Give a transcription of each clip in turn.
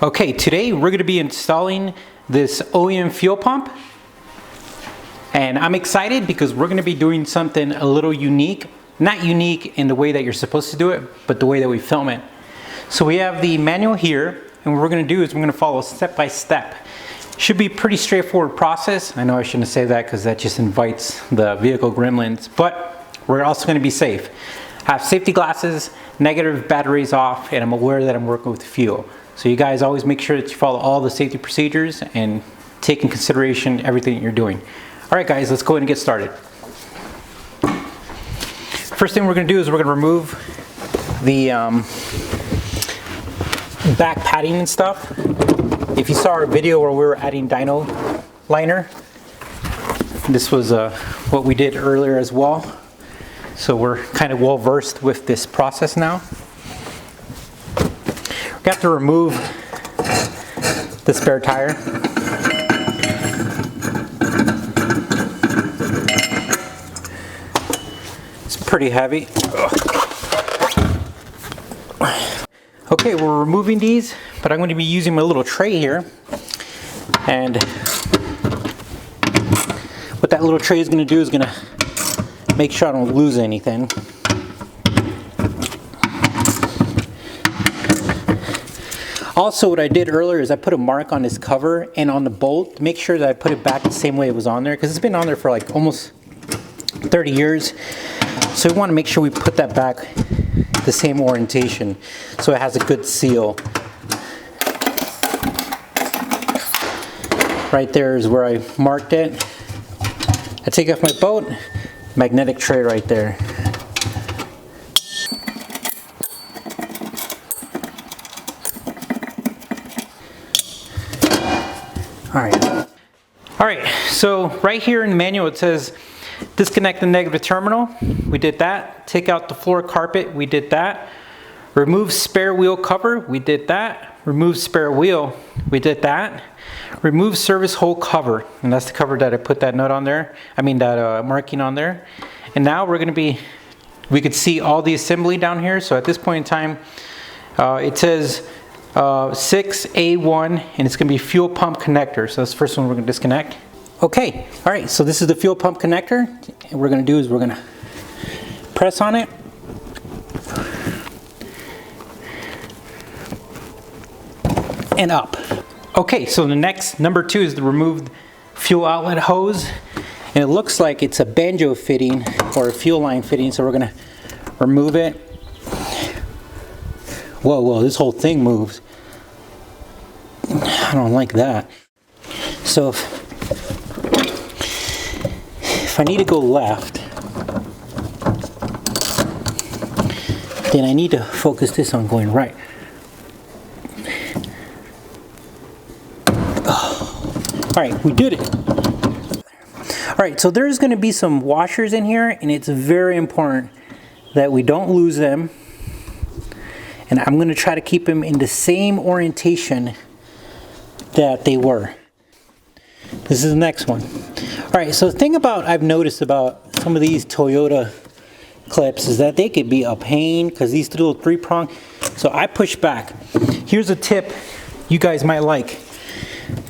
Okay, today we're going to be installing this OEM fuel pump, and I'm excited because we're going to be doing something a little unique. Not unique in the way that you're supposed to do it, but the way that we film it. So we have the manual here, and what we're going to do is we're going to follow step by step. Should be a pretty straightforward process. I know I shouldn't say that because that just invites the vehicle gremlins, but we're also going to be safe. I have safety glasses, negative batteries off, and I'm aware that I'm working with fuel. So you guys always make sure that you follow all the safety procedures and take in consideration everything that you're doing. All right guys, let's go ahead and get started. First thing we're going to do is we're going to remove the back padding and stuff. If you saw our video where we were adding dyno liner, this was what we did earlier as well. So we're kind of well versed with this process now. We have to remove the spare tire. It's pretty heavy. Okay, we're removing these, but I'm going to be using my little tray here. And what that little tray is going to do is going to make sure I don't lose anything. Also, what I did earlier is I put a mark on this cover and on the bolt to make sure that I put it back the same way it was on there, because it's been on there for like almost 30 years. So we want to make sure we put that back the same orientation so it has a good seal. Right there is where I marked it. I take off my bolt, magnetic tray right there. All right, so right here in the manual it says disconnect the negative terminal. We did that. Take out the floor carpet. We did that. Remove spare wheel cover. We did that. Remove spare wheel. We did that. Remove service hole cover, and that's the cover that I put that note on there. I mean that marking on there. And now we're going to be, we could see all the assembly down here. So at this point in time, it says 6A1, and it's going to be fuel pump connector. So that's the first one we're going to disconnect. Okay, all right, so this is the fuel pump connector. And what we're going to do is we're going to press on it. And up. Okay, so the next, number 2, is the removed fuel outlet hose. And it looks like it's a banjo fitting or a fuel line fitting, so we're going to remove it. Whoa, whoa, this whole thing moves. I don't like that. So if I need to go left, then I need to focus this on going right. All right, we did it. All right, so there's going to be some washers in here, and it's very important that we don't lose them. And I'm going to try to keep them in the same orientation that they were. This is the next one. All right, so the thing about I've noticed about some of these Toyota clips is that they could be a pain because these little 3-prong. So I push back. Here's a tip you guys might like.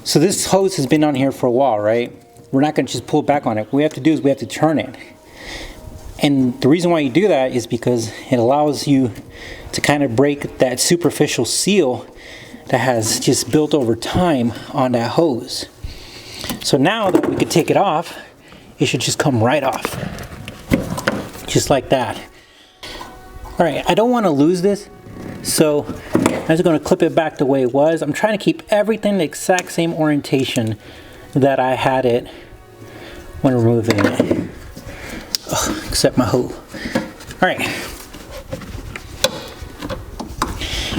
So this hose has been on here for a while, right? We're not going to just pull back on it. What we have to do is we have to turn it. And the reason why you do that is because it allows you to kind of break that superficial seal that has just built over time on that hose. So now that we could take it off, it should just come right off. Just like that. All right, I don't want to lose this, so I'm just going to clip it back the way it was. I'm trying to keep everything the exact same orientation that I had it when removing it. Oh, except my hole. All right.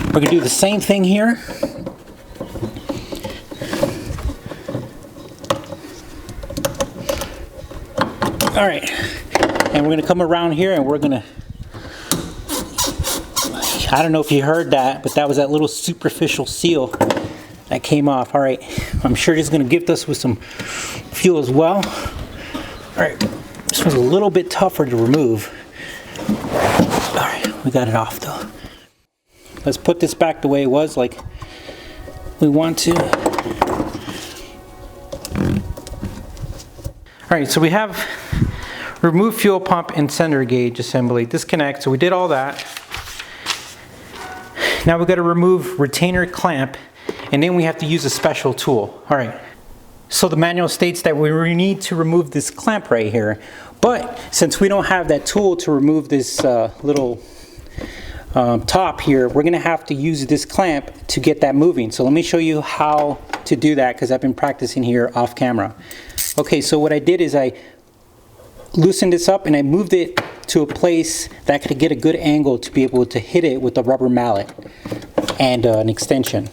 We're going to do the same thing here. All right. And we're going to come around here and we're going to, I don't know if you heard that, but that was that little superficial seal that came off. All right. I'm sure it's going to gift us with some fuel as well. All right. This one's a little bit tougher to remove. All right. We got it off though. Let's put this back the way it was, like we want to. All right, so we have remove fuel pump and center gauge assembly, disconnect, so we did all that. Now we've got to remove retainer clamp, and then we have to use a special tool. All right, so the manual states that we need to remove this clamp right here, but since we don't have that tool to remove this little top here, we're gonna have to use this clamp to get that moving. So let me show you how to do that, because I've been practicing here off camera. Okay, so what I did is I loosened this up and I moved it to a place that I could get a good angle to be able to hit it with a rubber mallet and an extension.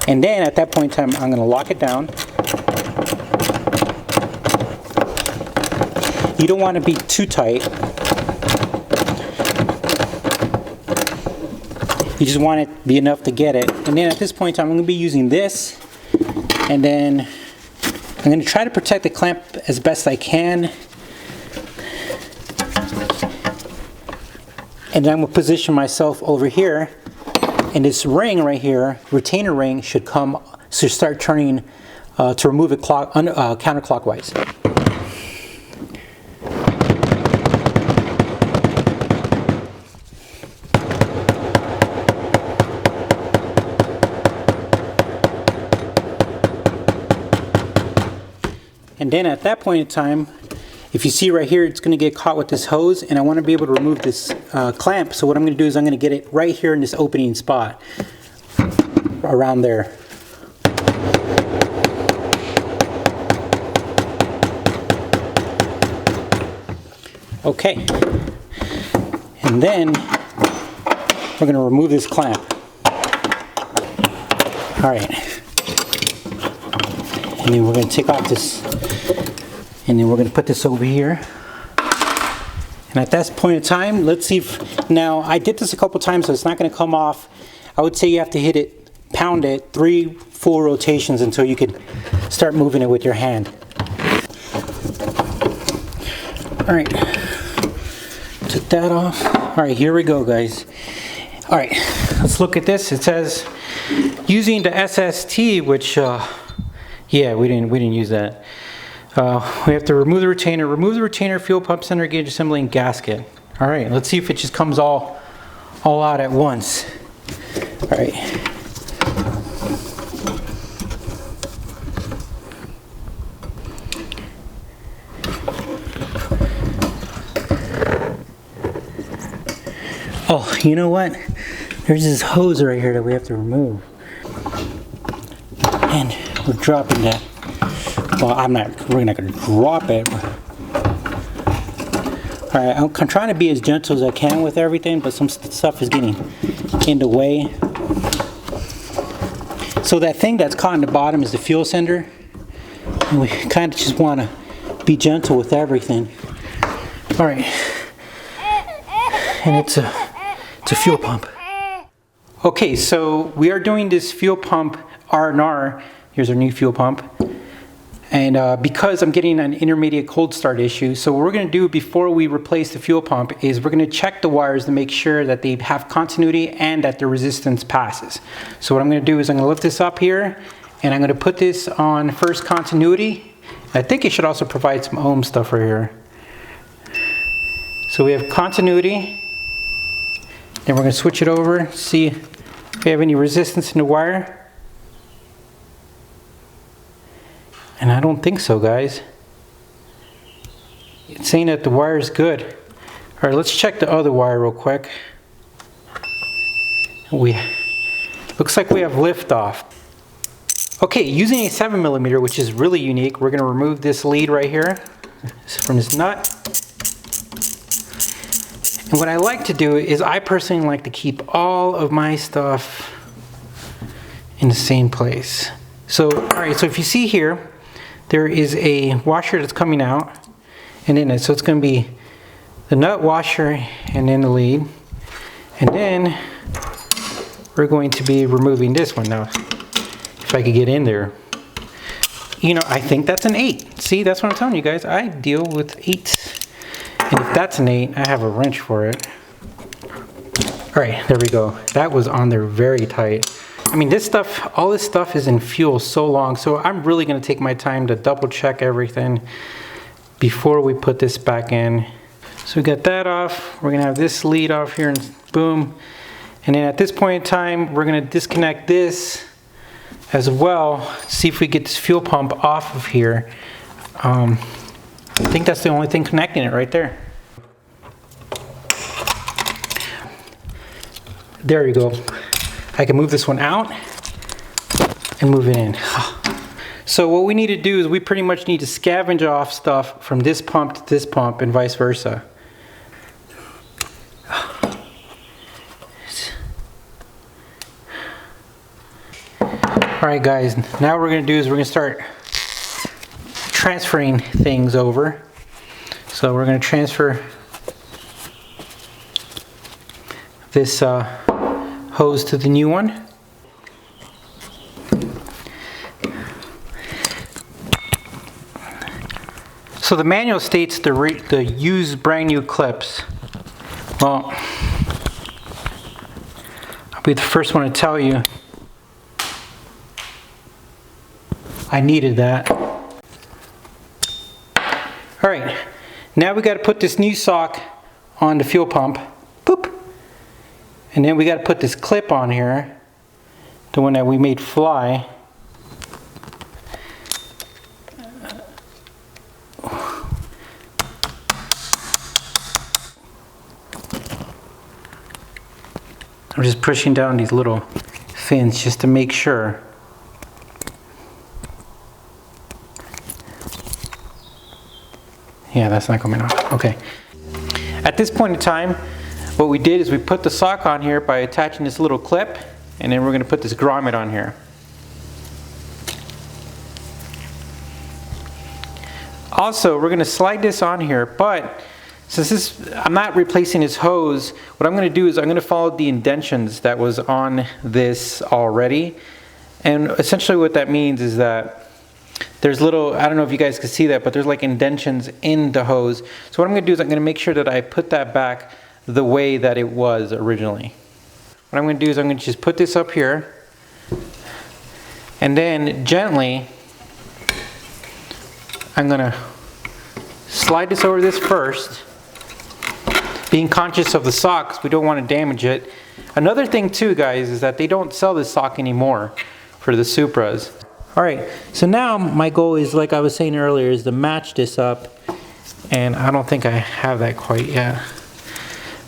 And then at that point in time, I'm going to lock it down. You don't want to be too tight. You just want it to be enough to get it. And then at this point in time, I'm going to be using this, and then I'm going to try to protect the clamp as best I can. And then I'm going to position myself over here, and this ring right here, retainer ring, should start turning to remove it counterclockwise. And then at that point in time, if you see right here, it's going to get caught with this hose, and I want to be able to remove this clamp. So what I'm going to do is I'm going to get it right here in this opening spot, around there. Okay, and then we're going to remove this clamp. All right, and then we're going to take off this. And then we're going to put this over here. And at that point in time, let's see if, now I did this a couple times, so it's not going to come off. I would say you have to hit it, pound it 3 full rotations until you can start moving it with your hand. All right, took that off. All right, here we go, guys. All right, let's look at this. It says using the SST, which yeah, we didn't use that. We have to remove the retainer, fuel pump, center gauge assembly, and gasket. All right, let's see if it just comes all out at once. All right. Oh, you know what? There's this hose right here that we have to remove. And we're dropping that. Well, we're not going to drop it. Alright, I'm trying to be as gentle as I can with everything, but some stuff is getting in the way. So that thing that's caught in the bottom is the fuel sender. And we kind of just want to be gentle with everything. Alright. And it's a fuel pump. Okay, so we are doing this fuel pump R&R. Here's our new fuel pump. And because I'm getting an intermediate cold start issue, so what we're going to do before we replace the fuel pump is we're going to check the wires to make sure that they have continuity and that the resistance passes. So what I'm going to do is I'm going to lift this up here, and I'm going to put this on first continuity. I think it should also provide some ohm stuff right here. So we have continuity. Then we're going to switch it over, see if we have any resistance in the wire. And I don't think so, guys. It's saying that the wire is good. All right, let's check the other wire real quick. Looks like we have liftoff. Okay, using a 7mm, which is really unique, we're going to remove this lead right here from this nut. And what I like to do is I personally like to keep all of my stuff in the same place. So, all right, so if you see here, there is a washer that's coming out, and then so it's going to be the nut, washer, and then the lead. And then we're going to be removing this one now. If I could get in there. You know, I think that's an 8. See, that's what I'm telling you guys. I deal with 8s. And if that's an 8, I have a wrench for it. All right, there we go. That was on there very tight. I mean, this stuff, all this stuff is in fuel so long, so I'm really gonna take my time to double check everything before we put this back in. So we got that off. We're gonna have this lead off here and boom. And then at this point in time, we're gonna disconnect this as well. See if we get this fuel pump off of here. I think that's the only thing connecting it right there. There you go. I can move this one out and move it in. So what we need to do is we pretty much need to scavenge off stuff from this pump to this pump and vice versa. Alright guys, now what we're going to do is we're going to start transferring things over. So we're going to transfer this hose to the new one. So the manual states to use brand new clips. Well, I'll be the first one to tell you I needed that. Alright, now we got to put this new sock on the fuel pump. Boop. And then we got to put this clip on here, the one that we made fly. I'm just pushing down these little fins just to make sure. Yeah, that's not coming off. Okay. At this point in time, what we did is we put the sock on here by attaching this little clip, and then we're going to put this grommet on here. Also, we're going to slide this on here, but since I'm not replacing this hose, what I'm going to do is I'm going to follow the indentions that was on this already. And essentially what that means is that there's little, I don't know if you guys can see that, but there's like indentions in the hose. So what I'm going to do is I'm going to make sure that I put that back the way that it was originally. What I'm going to do is I'm going to just put this up here and then gently I'm going to slide this over this first, being conscious of the sock, we don't want to damage it. Another thing too, guys, is that they don't sell this sock anymore for the Supras. Alright, so now my goal is, like I was saying earlier, is to match this up, and I don't think I have that quite yet.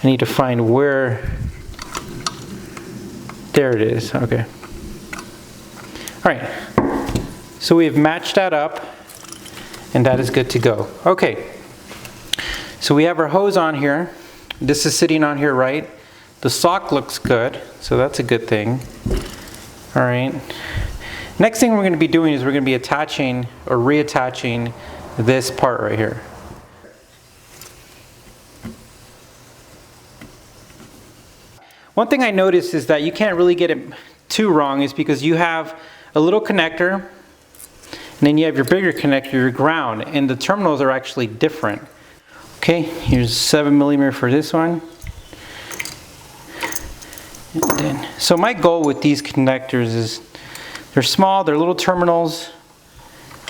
I need to find where, there it is, okay. Alright, so we've matched that up, and that is good to go. Okay, so we have our hose on here. This is sitting on here right. The sock looks good, so that's a good thing. Alright. Next thing we're going to be doing is we're going to be attaching or reattaching this part right here. One thing I noticed is that you can't really get it too wrong is because you have a little connector and then you have your bigger connector, your ground, and the terminals are actually different. Okay, here's 7mm for this one. And then, so my goal with these connectors is they're small, they're little terminals.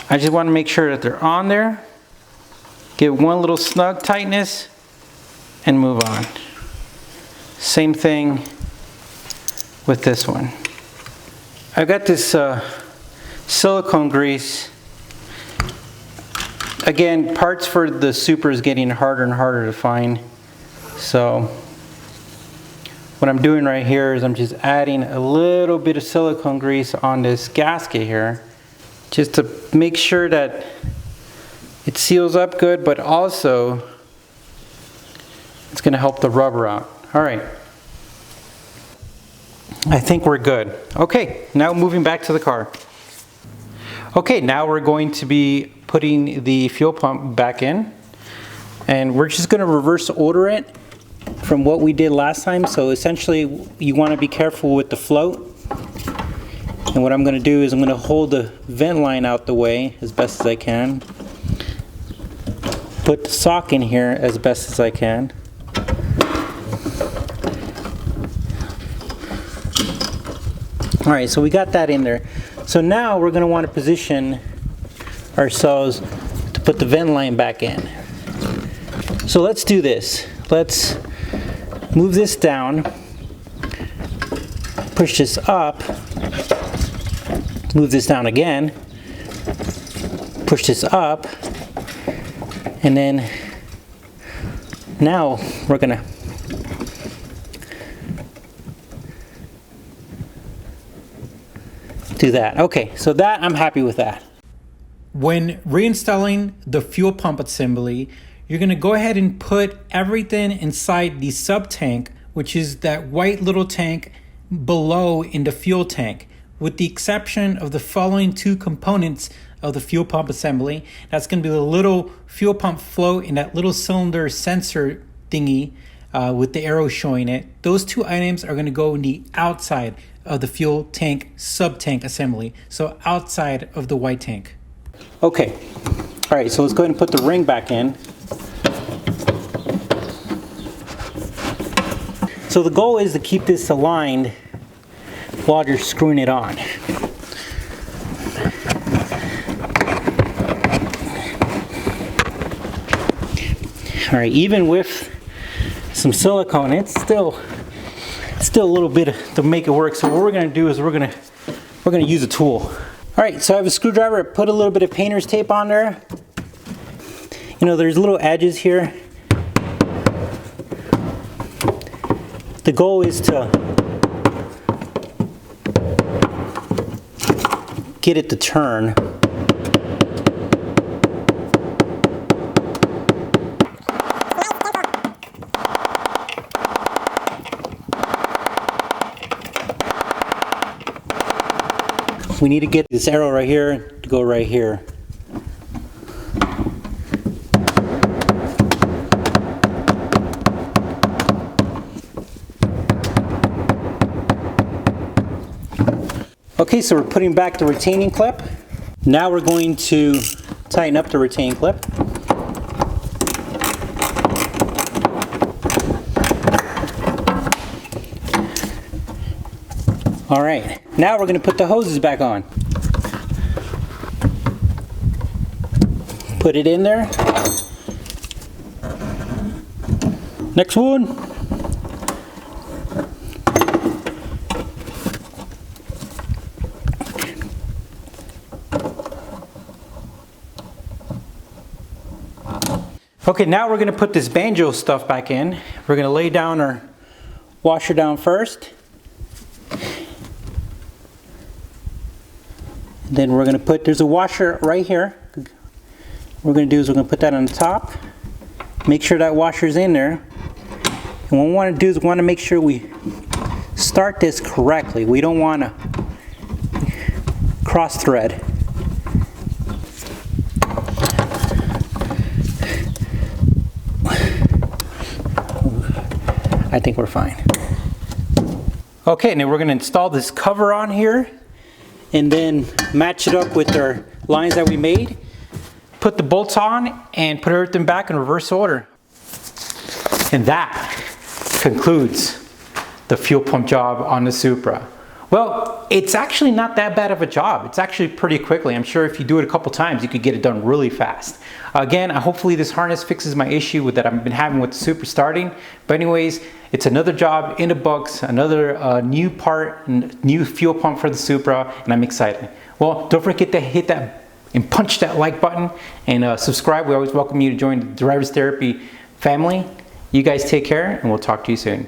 I just want to make sure that they're on there. Get one little snug tightness and move on. Same thing with this one. I've got this silicone grease. Again, parts for the Supra is getting harder and harder to find. So what I'm doing right here is I'm just adding a little bit of silicone grease on this gasket here, just to make sure that it seals up good, but also it's going to help the rubber out. All right. I think we're good. Okay, now moving back to the car. Okay, now we're going to be putting the fuel pump back in, and we're just going to reverse order it from what we did last time. So essentially you want to be careful with the float, and what I'm going to do is I'm going to hold the vent line out the way as best as I can, put the sock in here as best as I can, All right, so we got that in there. So now we're going to want to position ourselves to put the vent line back in. So let's do this. Let's move this down, push this up, move this down again, push this up, and then now we're going to do that. Okay, so that I'm happy with that. When reinstalling the fuel pump assembly, you're going to go ahead and put everything inside the sub tank, which is that white little tank below in the fuel tank, with the exception of the following two components of the fuel pump assembly. That's going to be the little fuel pump float and that little cylinder sensor thingy with the arrow showing it. Those two items are going to go in the outside of the fuel tank sub-tank assembly, so outside of the white tank. Okay, all right, so let's go ahead and put the ring back in. So the goal is to keep this aligned while you're screwing it on. All right, even with some silicone, it's still a little bit to make it work. So what we're going to do is we're going to use a tool. All right, so I have a screwdriver. I put a little bit of painter's tape on there. You know, there's little edges here. The goal is to get it to turn. We need to get this arrow right here to go right here. Okay, so we're putting back the retaining clip. Now we're going to tighten up the retaining clip. All right, now we're going to put the hoses back on. Put it in there. Next one. Okay, now we're going to put this banjo stuff back in. We're going to lay down our washer down first. Then we're going to put, there's a washer right here. What we're going to do is we're going to put that on the top. Make sure that washer's in there. And what we want to do is we want to make sure we start this correctly. We don't want to cross thread. I think we're fine. Okay, now we're going to install this cover on here and then match it up with our lines that we made. Put the bolts on and put everything back in reverse order. And that concludes the fuel pump job on the Supra. Well, it's actually not that bad of a job. It's actually pretty quickly. I'm sure if you do it a couple times, you could get it done really fast. Again, hopefully this harness fixes my issue that I've been having with the Supra starting. But anyways, it's another job in the books, another new part, new fuel pump for the Supra, and I'm excited. Well, don't forget to hit that and punch that like button and subscribe. We always welcome you to join the Driver's Therapy family. You guys take care, and we'll talk to you soon.